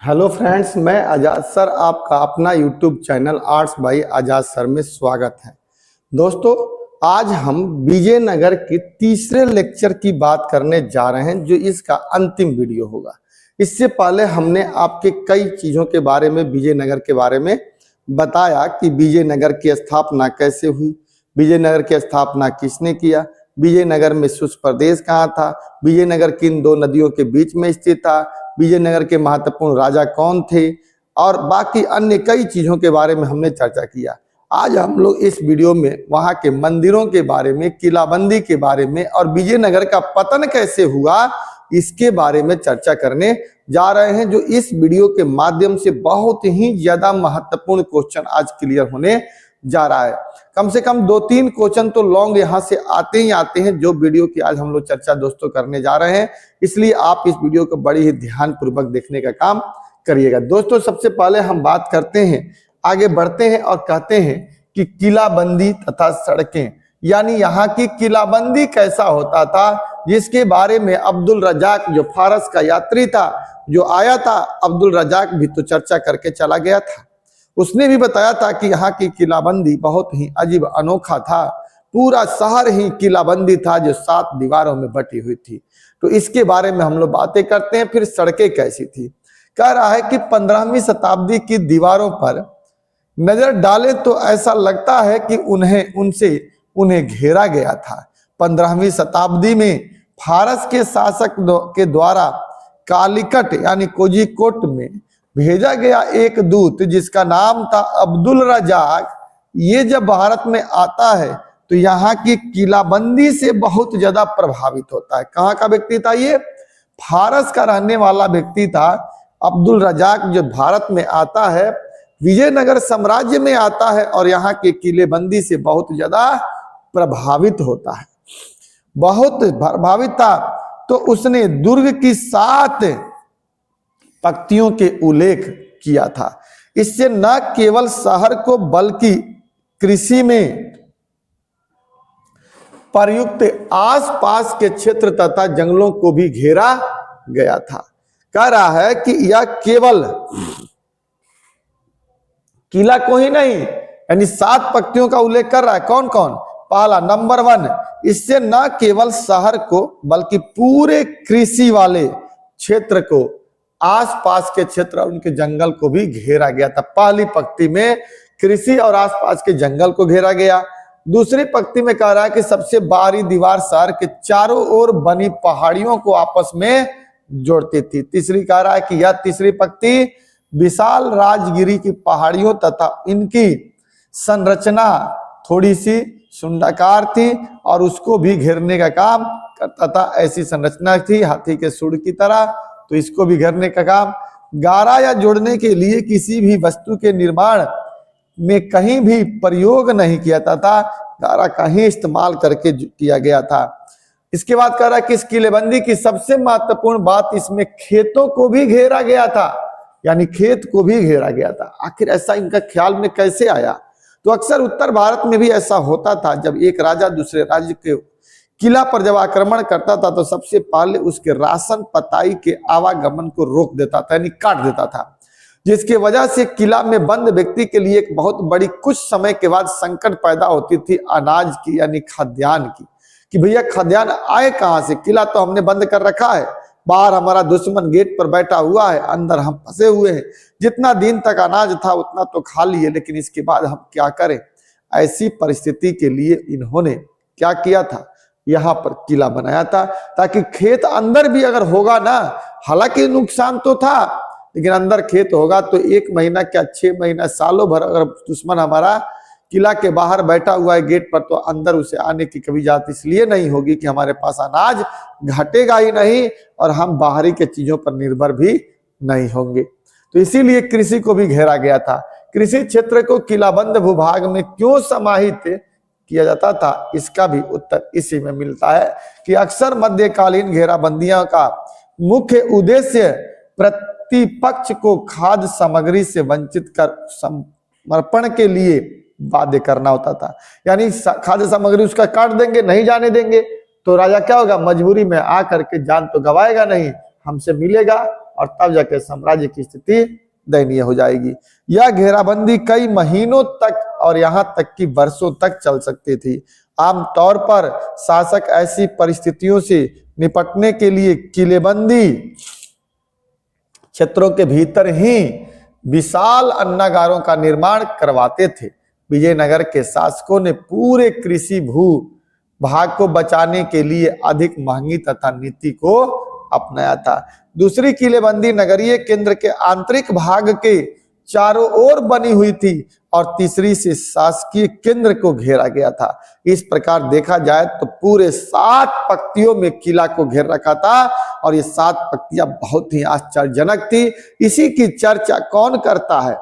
Hello friends, मैं आजाद sir आपका अपना यूट्यूब चैनल आर्ट्स बाय आजाद सर में स्वागत है। दोस्तों, आज हम विजयनगर के तीसरे लेक्चर की बात करने जा रहे हैं, जो इसका अंतिम वीडियो होगा। इससे पहले हमने आपके कई चीज़ों के बारे में, विजयनगर के बारे में बताया कि विजयनगर की स्थापना कैसे हुई, विजयनगर की स्थापना किसने किया, विजयनगर में शुष्क प्रदेश कहाँ था, विजयनगर किन दो नदियों के बीच में स्थित था, विजयनगर के महत्वपूर्ण राजा कौन थे, और बाकी अन्य कई चीजों के बारे में हमने चर्चा किया। आज हम लोग इस वीडियो में वहां के मंदिरों के बारे में, किलाबंदी के बारे में और विजयनगर का पतन कैसे हुआ, इसके बारे में चर्चा करने जा रहे हैं, जो इस वीडियो के माध्यम से बहुत ही ज्यादा महत्वपूर्ण क्वेश्चन आज क्लियर होने जा रहा है। कम से कम 2-3 क्वेश्चन तो लॉन्ग यहाँ से आते ही आते हैं, जो वीडियो की आज हम लोग चर्चा दोस्तों करने जा रहे हैं। इसलिए आप इस वीडियो को बड़ी ही ध्यान पूर्वक देखने का काम करिएगा। दोस्तों, सबसे पहले हम बात करते हैं, आगे बढ़ते हैं और कहते हैं कि किलाबंदी तथा सड़कें, यानी यहाँ की किलाबंदी कैसा होता था, जिसके बारे में अब्दुल रजाक जो फारस का यात्री था, जो आया था, अब्दुल रजाक भी तो चर्चा करके चला गया था। उसने भी बताया था कि यहाँ की किलाबंदी बहुत ही अजीब अनोखा था। पूरा शहर ही किलाबंदी था, जो 7 दीवारों में बटी हुई थी। तो इसके बारे में हम लोग बातें करते हैं। फिर सड़कें कैसी थी, कह रहा है कि 15वीं शताब्दी की दीवारों पर नजर डाले तो ऐसा लगता है कि उन्हें घेरा गया था। 15वीं शताब्दी में फारस के शासक के द्वारा कालीकट यानी कोझिकोड में भेजा गया एक दूत, जिसका नाम था अब्दुल रजाक, ये जब भारत में आता है तो यहाँ की किलाबंदी से बहुत ज्यादा प्रभावित होता है। कहाँ का व्यक्ति था ये? फारस का रहने वाला व्यक्ति था अब्दुल रजाक, जो भारत में आता है, विजयनगर साम्राज्य में आता है और यहाँ के किलेबंदी से बहुत ज्यादा प्रभावित होता है, बहुत प्रभावित था। तो उसने दुर्ग की 7 पंक्तियों के उल्लेख किया था। इससे न केवल शहर को बल्कि कृषि में प्रयुक्त आसपास के क्षेत्र तथा जंगलों को भी घेरा गया था। कह रहा है कि यह केवल किला को ही नहीं, यानी 7 पंक्तियों का उल्लेख कर रहा है। कौन कौन? पहला, नंबर 1, इससे न केवल शहर को बल्कि पूरे कृषि वाले क्षेत्र को, आसपास के क्षेत्र और उनके जंगल को भी घेरा गया था। पहली पंक्ति में कृषि और आसपास के जंगल को घेरा गया। दूसरी पंक्ति में कह रहा है कि सबसे बाहरी दीवार शहर के चारों ओर बनी पहाड़ियों को आपस में जोड़ती थी। तीसरी कह रहा है कि यह तीसरी पंक्ति विशाल राजगिरी की पहाड़ियों तथा इनकी संरचना थोड़ी सी सुंडाकार थी और उसको भी घेरने का काम करता था। ऐसी संरचना थी हाथी के सूंड की तरह, तो इसको भी घेरने का काम। गारा या जोड़ने के लिए किसी भी वस्तु के निर्माण में कहीं भी प्रयोग नहीं किया था, गारा का ही इस्तेमाल करके किया गया था। इसके बाद कह रहा है कि इस किलेबंदी की सबसे महत्वपूर्ण बात, इसमें खेतों को भी घेरा गया था, यानी खेत को भी घेरा गया था। आखिर ऐसा इनका ख्याल में कैसे आया? तो अक्सर उत्तर भारत में भी ऐसा होता था, जब एक राजा दूसरे राज्य के किला पर जब आक्रमण करता था तो सबसे पहले उसके राशन पताई के आवागमन को रोक देता था, यानी काट देता था, जिसकी वजह से किला में बंद व्यक्ति के लिए एक बहुत बड़ी, कुछ समय के बाद संकट पैदा होती थी अनाज की, यानी खाद्यान्न की, कि भैया खाद्यान्न आए कहाँ से? किला तो हमने बंद कर रखा है, बाहर हमारा दुश्मन गेट पर बैठा हुआ है, अंदर हम फंसे हुए हैं, जितना दिन तक अनाज था उतना तो खा लिए, लेकिन इसके बाद हम क्या करें? ऐसी परिस्थिति के लिए इन्होंने क्या किया था? यहाँ पर किला बनाया था, ताकि खेत अंदर भी अगर होगा ना, हालांकि नुकसान तो था, लेकिन अंदर खेत होगा तो 1 महीना क्या 6 महीना, सालों भर अगर दुश्मन हमारा किला के बाहर बैठा हुआ है गेट पर, तो अंदर उसे आने की कभी जात इसलिए नहीं होगी कि हमारे पास अनाज घटेगा ही नहीं और हम बाहरी के चीजों पर निर्भर भी नहीं होंगे। तो इसीलिए कृषि को भी घेरा गया था। कृषि क्षेत्र को किलाबंद भूभाग में क्यों समाहित किया जाता था, इसका भी उत्तर इसी में मिलता है कि अक्सर मध्यकालीन घेराबंदियों का मुख्य उद्देश्य प्रतिपक्ष को खाद्य सामग्री से वंचित कर समर्पण के लिए वादे करना होता था। यानी खाद्य सामग्री उसका काट देंगे, नहीं जाने देंगे, तो राजा क्या होगा? मजबूरी में आकर के जान तो गवाएगा नहीं, हमसे मिलेगा और तब जाके साम्राज्य की स्थिति दयनीय हो जाएगी। यह घेराबंदी कई महीनों तक और यहाँ तक कि वर्षों तक चल सकती थी। आमतौर पर शासक ऐसी परिस्थितियों से निपटने के लिए किलेबंदी क्षेत्रों के भीतर ही विशाल अन्नागारों का निर्माण करवाते थे। विजयनगर के शासकों ने पूरे कृषि भू भाग को बचाने के लिए अधिक महंगी तथा नीति को अपनाया था। दूसरी किलेबंदी नगरीय केंद्र के आंतरिक भाग के चारों ओर बनी हुई थी और तीसरी से शासकीय केंद्र को घेरा गया था। इस प्रकार देखा जाए तो पूरे 7 पंक्तियों में किला को घेर रखा था और ये 7 पंक्तियां बहुत ही आश्चर्यजनक थी। इसी की चर्चा कौन करता है?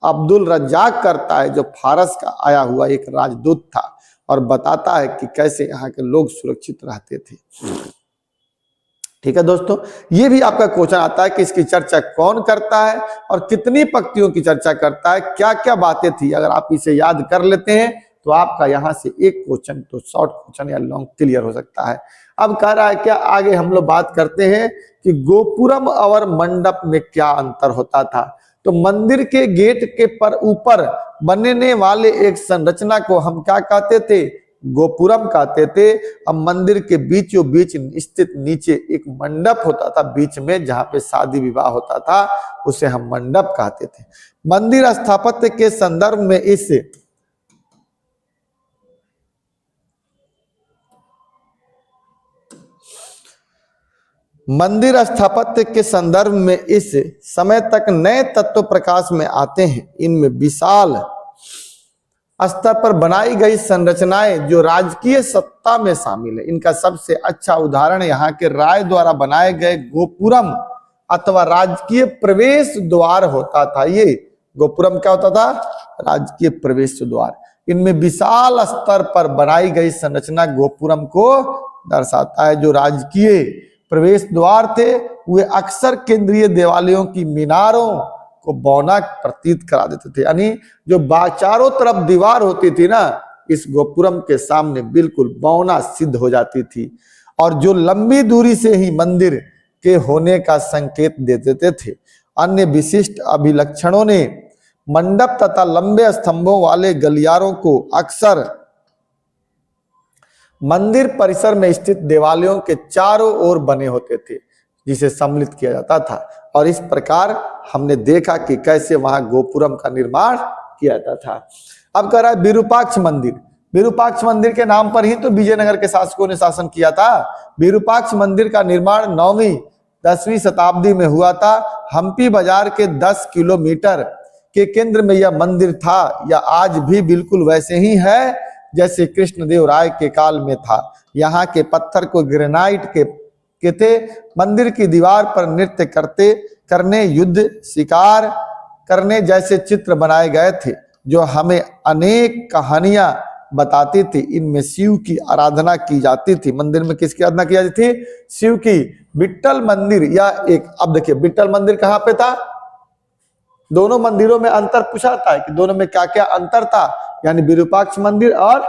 अब्दुल रज्जाक करता है, जो फारस का आया हुआ एक राजदूत था और बताता है कि कैसे यहाँ के लोग सुरक्षित रहते थे। ठीक है दोस्तों, ये भी आपका क्वेश्चन आता है कि इसकी चर्चा कौन करता है और कितनी पंक्तियों की चर्चा करता है, क्या क्या बातें थी। अगर आप इसे याद कर लेते हैं तो आपका यहां से एक क्वेश्चन तो शॉर्ट क्वेश्चन या लॉन्ग क्लियर हो सकता है। अब कह रहा है क्या, आगे हम लोग बात करते हैं कि गोपुरम और मंडप में क्या अंतर होता था। तो मंदिर के गेट के पर ऊपर बनने वाले एक संरचना को हम क्या कहते थे? गोपुरम कहते थे। अब मंदिर के बीचों बीच स्थित नीचे एक मंडप होता था बीच में, जहां पे शादी विवाह होता था, उसे हम मंडप कहते थे। मंदिर स्थापत्य के संदर्भ में इस समय तक नए तत्व प्रकाश में आते हैं। इनमें विशाल स्तर पर बनाई गई संरचनाएं जो राजकीय सत्ता में शामिल है। इनका सबसे अच्छा उदाहरण यहाँ के राय द्वारा बनाए गए गोपुरम अथवा राजकीय प्रवेश द्वार होता था। ये गोपुरम क्या होता था? राजकीय प्रवेश द्वार। इनमें विशाल स्तर पर बनाई गई संरचना गोपुरम को दर्शाता है। जो राजकीय प्रवेश द्वार थे वे अक्सर केंद्रीय देवालयों की मीनारों को बौना प्रतीत करा देते थे। यानी जो चारों तरफ दीवार होती थी ना, इस गोपुरम के सामने बिल्कुल बौना सिद्ध हो जाती थी और जो लंबी दूरी से ही मंदिर के होने का संकेत दे देते थे। अन्य विशिष्ट अभिलक्षणों ने मंडप तथा लंबे स्तंभों वाले गलियारों को अक्सर मंदिर परिसर में स्थित देवालयों के चारों ओर बने होते थे, जिसे सम्मिलित किया जाता था। और इस प्रकार हमने देखा कि कैसे वहां गोपुरम का निर्माण किया जाता था। अब कह रहा है विरूपाक्ष मंदिर। विरूपाक्ष मंदिर के नाम पर ही तो विजयनगर के शासकों ने शासन किया था। विरूपाक्ष मंदिर का निर्माण 9वीं 10वीं शताब्दी में हुआ था। हम्पी बाजार के 10 किलोमीटर के केंद्र में यह मंदिर था। यह आज भी बिल्कुल वैसे ही है जैसे कृष्णदेव राय के काल में था। यहाँ के पत्थर को ग्रेनाइट के थे। मंदिर की दीवार पर नृत्य करने, युद्ध, शिकार करने जैसे चित्र बनाए गए थे, जो हमें अनेक कहानियां बताती थी। इनमें शिव की आराधना की जाती थी। मंदिर में किसकी आराधना की जाती थी? शिव की। विट्ठल मंदिर या अब देखिए विट्ठल मंदिर कहाँ पे था? दोनों मंदिरों में अंतर पूछा था कि दोनों में क्या क्या अंतर था। यानी विरूपाक्ष मंदिर और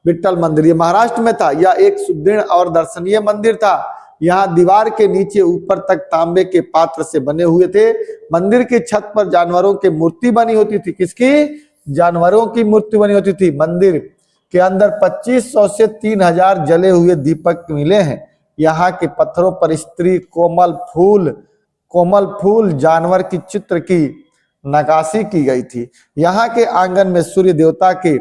विट्ठल मंदिर, ये महाराष्ट्र में था। यह एक सुदृढ़ और दर्शनीय मंदिर था। यहाँ दीवार के नीचे ऊपर तक तांबे के पात्र से बने हुए थे। मंदिर की छत पर जानवरों की मूर्ति बनी होती थी। किसकी? जानवरों की मूर्ति बनी होती थी। मंदिर के अंदर 2500 से 3000 जले हुए दीपक मिले हैं। यहाँ के पत्थरों पर स्त्री कोमल फूल जानवर की चित्र की नकाशी की गई थी। यहाँ के आंगन में सूर्य देवता के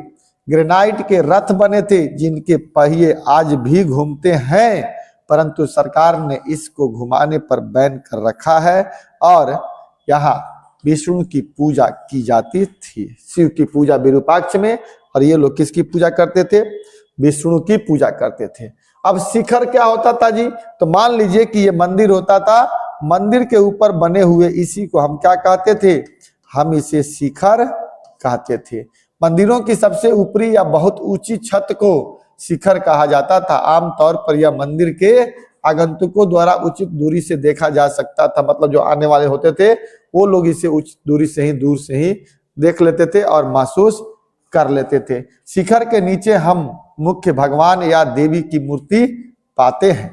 ग्रेनाइट के रथ बने थे, जिनके पहिए आज भी घूमते हैं, परंतु सरकार ने इसको घुमाने पर बैन कर रखा है। और यहाँ विष्णु की पूजा की जाती थी। शिव की पूजा विरूपाक्ष में, और ये लोग किसकी पूजा करते थे? विष्णु की पूजा करते थे। अब शिखर क्या होता था जी? तो मान लीजिए कि ये मंदिर होता था। मंदिर के ऊपर बने हुए इसी को हम क्या कहते थे? हम इसे शिखर कहते थे। मंदिरों की सबसे ऊपरी या बहुत ऊंची छत को शिखर कहा जाता था। आमतौर पर यह मंदिर के आगंतुकों द्वारा उचित दूरी से देखा जा सकता था। मतलब जो आने वाले होते थे वो लोग इसे उचित दूर से ही देख लेते थे और महसूस कर लेते थे। शिखर के नीचे हम मुख्य भगवान या देवी की मूर्ति पाते हैं।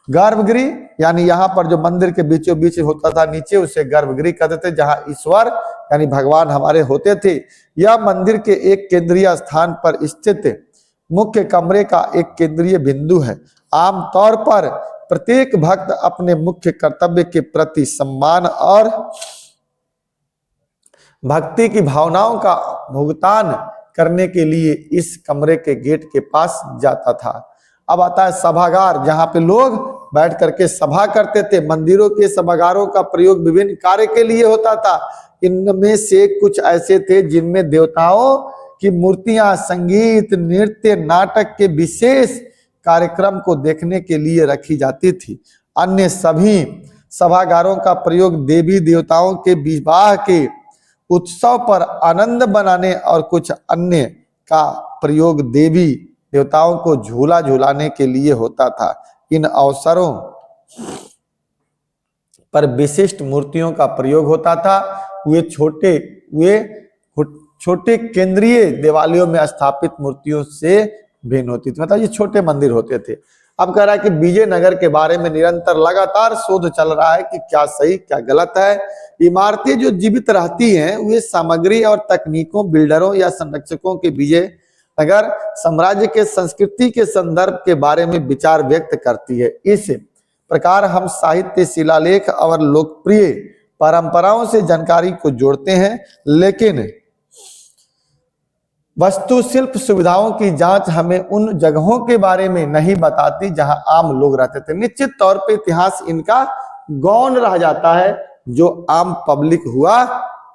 गर्भगृह यानी यहाँ पर जो मंदिर के बीचों बीच होता था नीचे, उसे गर्भगृह कहते थे, जहां ईश्वर यानी भगवान हमारे होते थे। यह मंदिर के एक केंद्रीय स्थान पर स्थित मुख्य कमरे का एक केंद्रीय बिंदु है। आमतौर पर प्रत्येक भक्त अपने मुख्य कर्तव्य के प्रति सम्मान और भक्ति की भावनाओं का भुगतान करने के लिए इस कमरे के गेट के पास जाता था। अब आता है सभागार, जहां पे लोग बैठ करके सभा करते थे। मंदिरों के सभागारों का प्रयोग विभिन्न कार्य के लिए होता था। इनमें से कुछ ऐसे थे जिनमें देवताओं की मूर्तियां, संगीत, नृत्य, नाटक के विशेष कार्यक्रम को देखने के लिए रखी जाती थी। अन्य सभी सभागारों का प्रयोग देवी देवताओं के विवाह के उत्सव पर आनंद बनाने और कुछ अन्य का प्रयोग देवी देवताओं को झूला झूलाने के लिए होता था। इन अवसरों पर विशिष्ट मूर्तियों का प्रयोग होता था। वे छोटे केंद्रीय देवालयों में स्थापित मूर्तियों से भिन्न होती थी, मतलब ये छोटे मंदिर होते थे। अब कह रहा है कि विजयनगर के बारे में निरंतर लगातार शोध चल रहा है कि क्या सही क्या गलत है। इमारतें जो जीवित रहती हैं वे सामग्री और तकनीकों, बिल्डरों या संरक्षकों के विजयनगर साम्राज्य के संस्कृति के संदर्भ के बारे में विचार व्यक्त करती है। इस प्रकार हम साहित्य, शिलालेख और लोकप्रिय परंपराओं से जानकारी को जोड़ते हैं, लेकिन वास्तुशिल्प सुविधाओं की जांच हमें उन जगहों के बारे में नहीं बताती जहां आम लोग रहते थे। निश्चित तौर पे इतिहास इनका गौण रह जाता है जो आम पब्लिक हुआ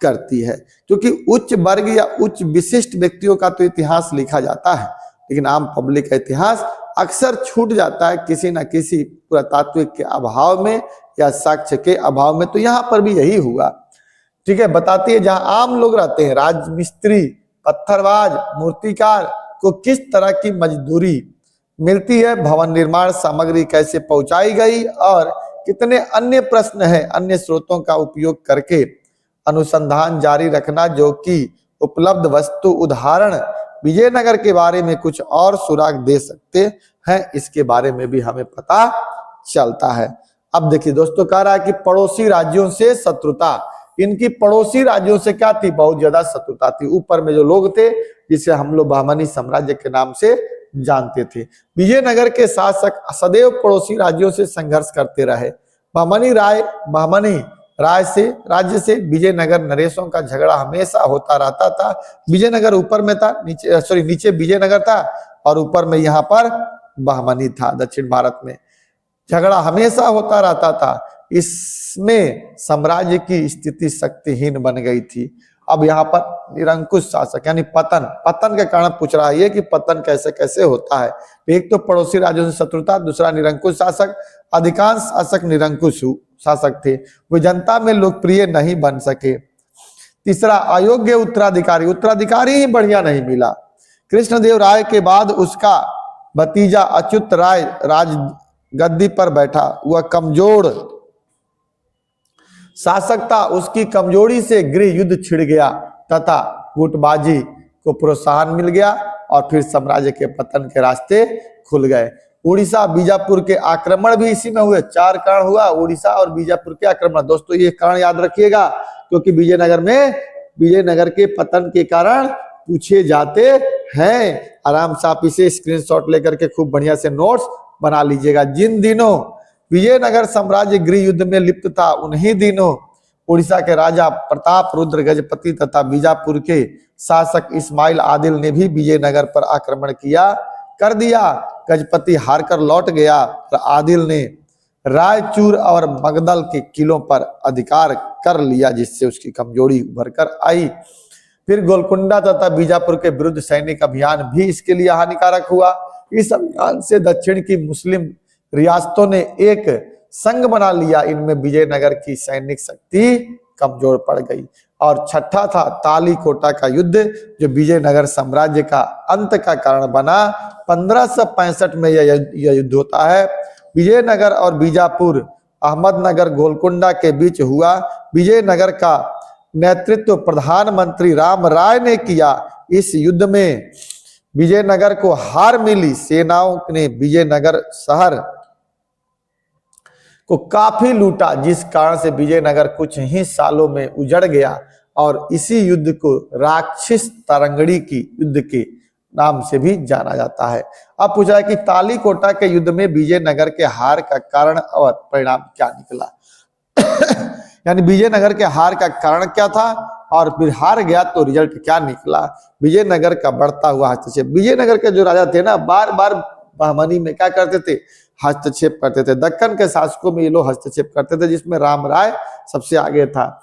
करती है, क्योंकि उच्च वर्ग या उच्च विशिष्ट व्यक्तियों का तो इतिहास लिखा जाता है, लेकिन आम पब्लिक का इतिहास अक्सर छूट जाता है किसी न किसी पुरातात्विक के अभाव में या साक्ष्य के अभाव में। तो यहाँ पर भी यही हुआ। ठीक है, बताती है जहां आम लोग रहते हैं, राजमिस्त्री, पत्थरबाज, मूर्तिकार को किस तरह की मजदूरी मिलती है, भवन निर्माण सामग्री कैसे पहुंचाई गई और कितने अन्य प्रश्न हैं। अन्य स्रोतों का उपयोग करके अनुसंधान जारी रखना, जो कि उपलब्ध वस्तु उदाहरण विजयनगर के बारे में कुछ और सुराग दे सकते हैं, इसके बारे में भी हमें पता चलता है। अब देखिए दोस्तों, कह रहा है कि पड़ोसी राज्यों से शत्रुता। इनकी पड़ोसी राज्यों से क्या थी, बहुत ज्यादा शत्रुता थी। ऊपर में जो लोग थे जिसे हम लोग बहमनी साम्राज्य के नाम से जानते थे। विजयनगर के शासक सदैव पड़ोसी राज्यों से संघर्ष करते रहे। बहमनी राज्य से विजयनगर नरेशों का झगड़ा हमेशा होता रहता था। विजयनगर ऊपर में था, नीचे विजयनगर था और ऊपर में यहाँ पर बहमनी था। दक्षिण भारत में झगड़ा हमेशा होता रहता था। इसमें साम्राज्य की स्थिति शक्तिहीन बन गई थी। अब यहाँ पर निरंकुश शासक यानी पतन के कारण पूछ रहा है कि पतन कैसे कैसे होता है। एक तो पड़ोसी राज्यों से शत्रुता, दूसरा निरंकुश शासक। अधिकांश शासक निरंकुश शासक थे, वे जनता में लोकप्रिय नहीं बन सके। तीसरा, अयोग्य उत्तराधिकारी ही बढ़िया नहीं मिला। कृष्णदेव राय के बाद उसका भतीजा अच्युत राय राज गद्दी पर बैठा। वह कमजोर शासक था, उसकी कमजोरी से गृह युद्ध छिड़ गया तथा गुटबाजी को प्रोत्साहन मिल गया और फिर साम्राज्य के पतन के रास्ते खुल गए। उड़ीसा बीजापुर के आक्रमण भी इसी में हुए। 4 कारण हुआ, उड़ीसा और बीजापुर के आक्रमण। दोस्तों ये कारण याद रखिएगा, क्योंकि विजयनगर के पतन के कारण पूछे जाते हैं। आराम से आप इसे स्क्रीनशॉट लेकर के खूब बढ़िया से नोट्स बना लीजिएगा। जिन दिनों विजयनगर साम्राज्य गृह युद्ध में लिप्त था, उन्हीं दिनों उड़ीसा के राजा प्रताप रुद्र गजपति तथा बीजापुर के शासक इस्माइल आदिल ने भी विजयनगर पर आक्रमण कर दिया। गजपति हारकर लौट गया और आदिल ने रायचूर और मगदल के किलों पर अधिकार कर लिया, जिससे उसकी कमजोरी उभर कर आई। फिर गोलकुंडा तथा बीजापुर के विरुद्ध सैनिक अभियान भी इसके लिए हानिकारक हुआ। इस अभियान से दक्षिण की मुस्लिम रियासतों ने एक संघ बना लिया। इनमें विजयनगर की सैनिक शक्ति कमजोर पड़ गई। और छठा था तालीकोटा का युद्ध, जो विजयनगर साम्राज्य का अंत का कारण बना। 1565 में यह युद्ध होता है। विजयनगर और बीजापुर, अहमदनगर, गोलकुंडा के बीच हुआ। विजयनगर का नेतृत्व प्रधानमंत्री राम राय ने किया। इस युद्ध में विजयनगर को हार मिली। सेनाओं ने विजयनगर शहर को काफी लूटा, जिस कारण से विजयनगर कुछ ही सालों में उजड़ गया और इसी युद्ध को राक्षस तरंगड़ी की युद्ध के नाम से भी जाना जाता है। अब पूछा है कि तालीकोटा के युद्ध में विजयनगर के हार का कारण और परिणाम क्या निकला। यानी विजयनगर के हार का कारण क्या था और फिर हार गया तो रिजल्ट क्या निकला। विजयनगर का बढ़ता हुआ हस्तक्षेप। विजयनगर के जो राजा थे ना, बार बार बहमनी में क्या करते थे, हस्तक्षेप करते थे। दक्कन के शासकों में ये लोग हस्तक्षेप करते थे, जिसमें राम राय सबसे आगे था।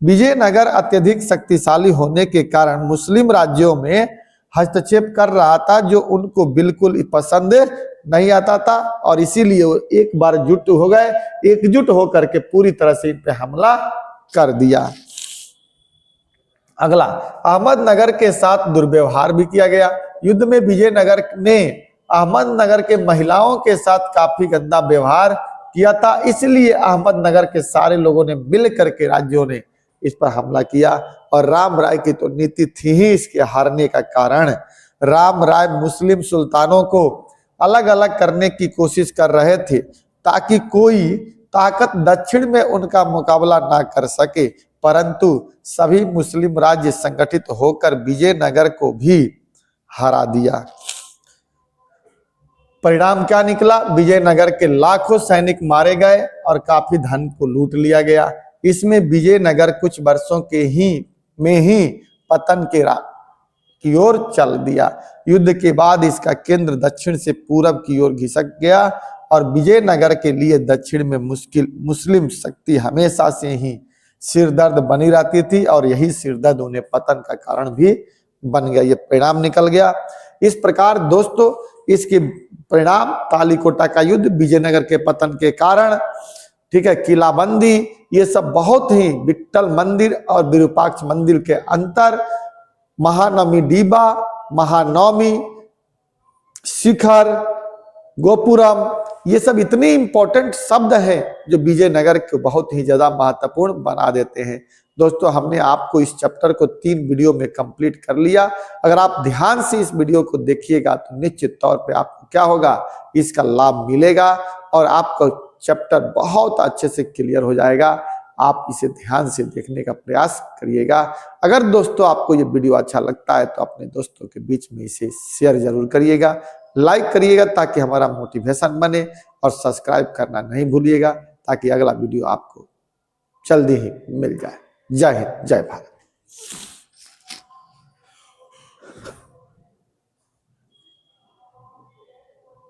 विजयनगर अत्यधिक शक्तिशाली होने के कारण मुस्लिम राज्यों में हस्तक्षेप कर रहा था, जो उनको बिल्कुल पसंद नहीं आता था, और इसीलिए वो एक बार जुट हो गए, एकजुट होकर के पूरी तरह से इन पे हमला कर दिया। अगला, अहमदनगर के साथ दुर्व्यवहार भी किया गया। युद्ध में विजयनगर ने अहमदनगर के महिलाओं के साथ काफी गंदा व्यवहार किया था, इसलिए अहमदनगर के सारे लोगों ने मिल करके राज्यों ने इस पर हमला किया। और राम राय की तो नीति थी ही इसके हारने का कारण। राम राय मुस्लिम सुल्तानों को अलग अलग करने की कोशिश कर रहे थे, ताकि कोई ताकत दक्षिण में उनका मुकाबला ना कर सके, परंतु सभी मुस्लिम राज्य संगठित होकर विजयनगर को भी हरा दिया। परिणाम क्या निकला, विजयनगर के लाखों सैनिक मारे गए और काफी धन को लूट लिया गया। इसमें विजयनगर कुछ वर्षों में ही पतन की ओर चल दिया। युद्ध के बाद इसका केंद्र दक्षिण से पूरब की ओर घिसक गया और विजयनगर के लिए दक्षिण में मुस्लिम शक्ति हमेशा से ही सिरदर्द बनी रहती थी, और यही सिरदर्द उन्हें पतन का कारण भी बन गया। ये परिणाम निकल गया। इस प्रकार दोस्तों, इसके परिणाम तालीकोटा का युद्ध, विजयनगर के पतन के कारण, ठीक है, किलाबंदी, ये सब बहुत ही, विट्ठल मंदिर और विरूपाक्ष मंदिर के अंतर, महानवमी डीबा, महानवमी, शिखर, गोपुरम, ये सब इतने इंपॉर्टेंट शब्द हैं जो विजयनगर को बहुत ही ज्यादा महत्वपूर्ण बना देते हैं। दोस्तों, हमने आपको इस चैप्टर को 3 वीडियो में कंप्लीट कर लिया। अगर आप ध्यान से इस वीडियो को देखिएगा तो निश्चित तौर पे आपको क्या होगा, इसका लाभ मिलेगा और आपका चैप्टर बहुत अच्छे से क्लियर हो जाएगा। आप इसे ध्यान से देखने का प्रयास करिएगा। अगर दोस्तों आपको ये वीडियो अच्छा लगता है तो अपने दोस्तों के बीच में इसे शेयर जरूर करिएगा, लाइक करिएगा, ताकि हमारा मोटिवेशन बने, और सब्सक्राइब करना नहीं भूलिएगा, ताकि अगला वीडियो आपको जल्दी ही मिल जाए। जय हिंद, जय भारत।